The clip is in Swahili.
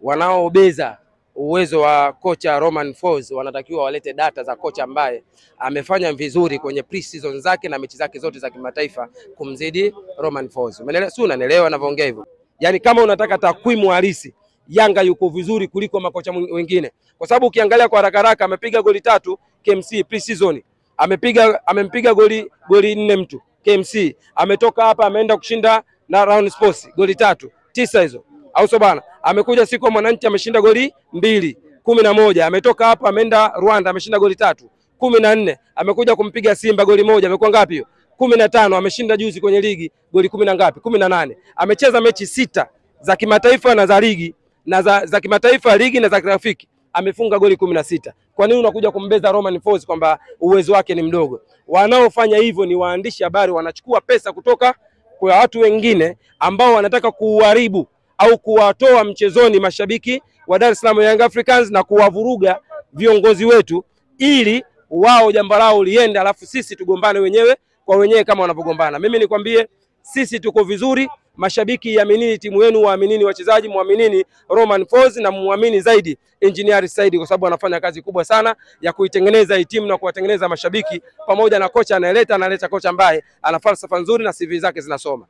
Wanaobeza uwezo wa kocha Romain Folz wanatakiwa walete data za kocha ambaye amefanya vizuri kwenye pre-season zake na mechi zake zote za kimataifa kumzidi Romain Folz. Umeelewa? Si unanielewa ninavyoongea hivyo? Yaani kama unataka takwimu halisi, Yanga yuko vizuri kuliko makocha wengine. Kwa sababu ukiangalia kwa haraka haraka amepiga goli 3 KMC pre-season. Amempiga goli 4 mtu KMC. Ametoka hapa ameenda kushinda na Round Sports goli 3, 9 hizo. Au sio bana? Amekuja siku ya Mwananchi ameshinda goli 2, 11. Ametoka hapa ameenda Rwanda ameshinda goli 3, 14. Amekuja kumpiga Simba goli 1, amekuwa ngapi hiyo? 15. Ameshinda juzi kwenye ligi goli 10 na ngapi? 18. Amecheza mechi 6 za kimataifa na za ligi na za kimataifa ligi na za kirafiki. Amefunga goli 16. Kwa nini unakuja kumbeza Romain Folz kwamba uwezo wake ni mdogo? Wanaofanya hivyo ni waandishi habari, wanachukua pesa kutoka kwa watu wengine ambao wanataka kuharibu au kuwatoa mchezoni mashabiki wa Dar es Salaam Young Africans na kuwavuruga viongozi wetu ili wao jambo lao liende, alafu sisi tugombane wenyewe kwa wenyewe kama wanavyogombana. Mimi nikwambie sisi tuko vizuri, mashabiki yaaminini timu yenu, waaminini wachezaji, muaminini Romain Folz na muamini zaidi Engineer Said kwa sababu anafanya kazi kubwa sana ya kuitengeneza hii timu na kuwatengeneza mashabiki pamoja na kocha analeta kocha ambaye ana falsafa nzuri na CV zake zinasoma.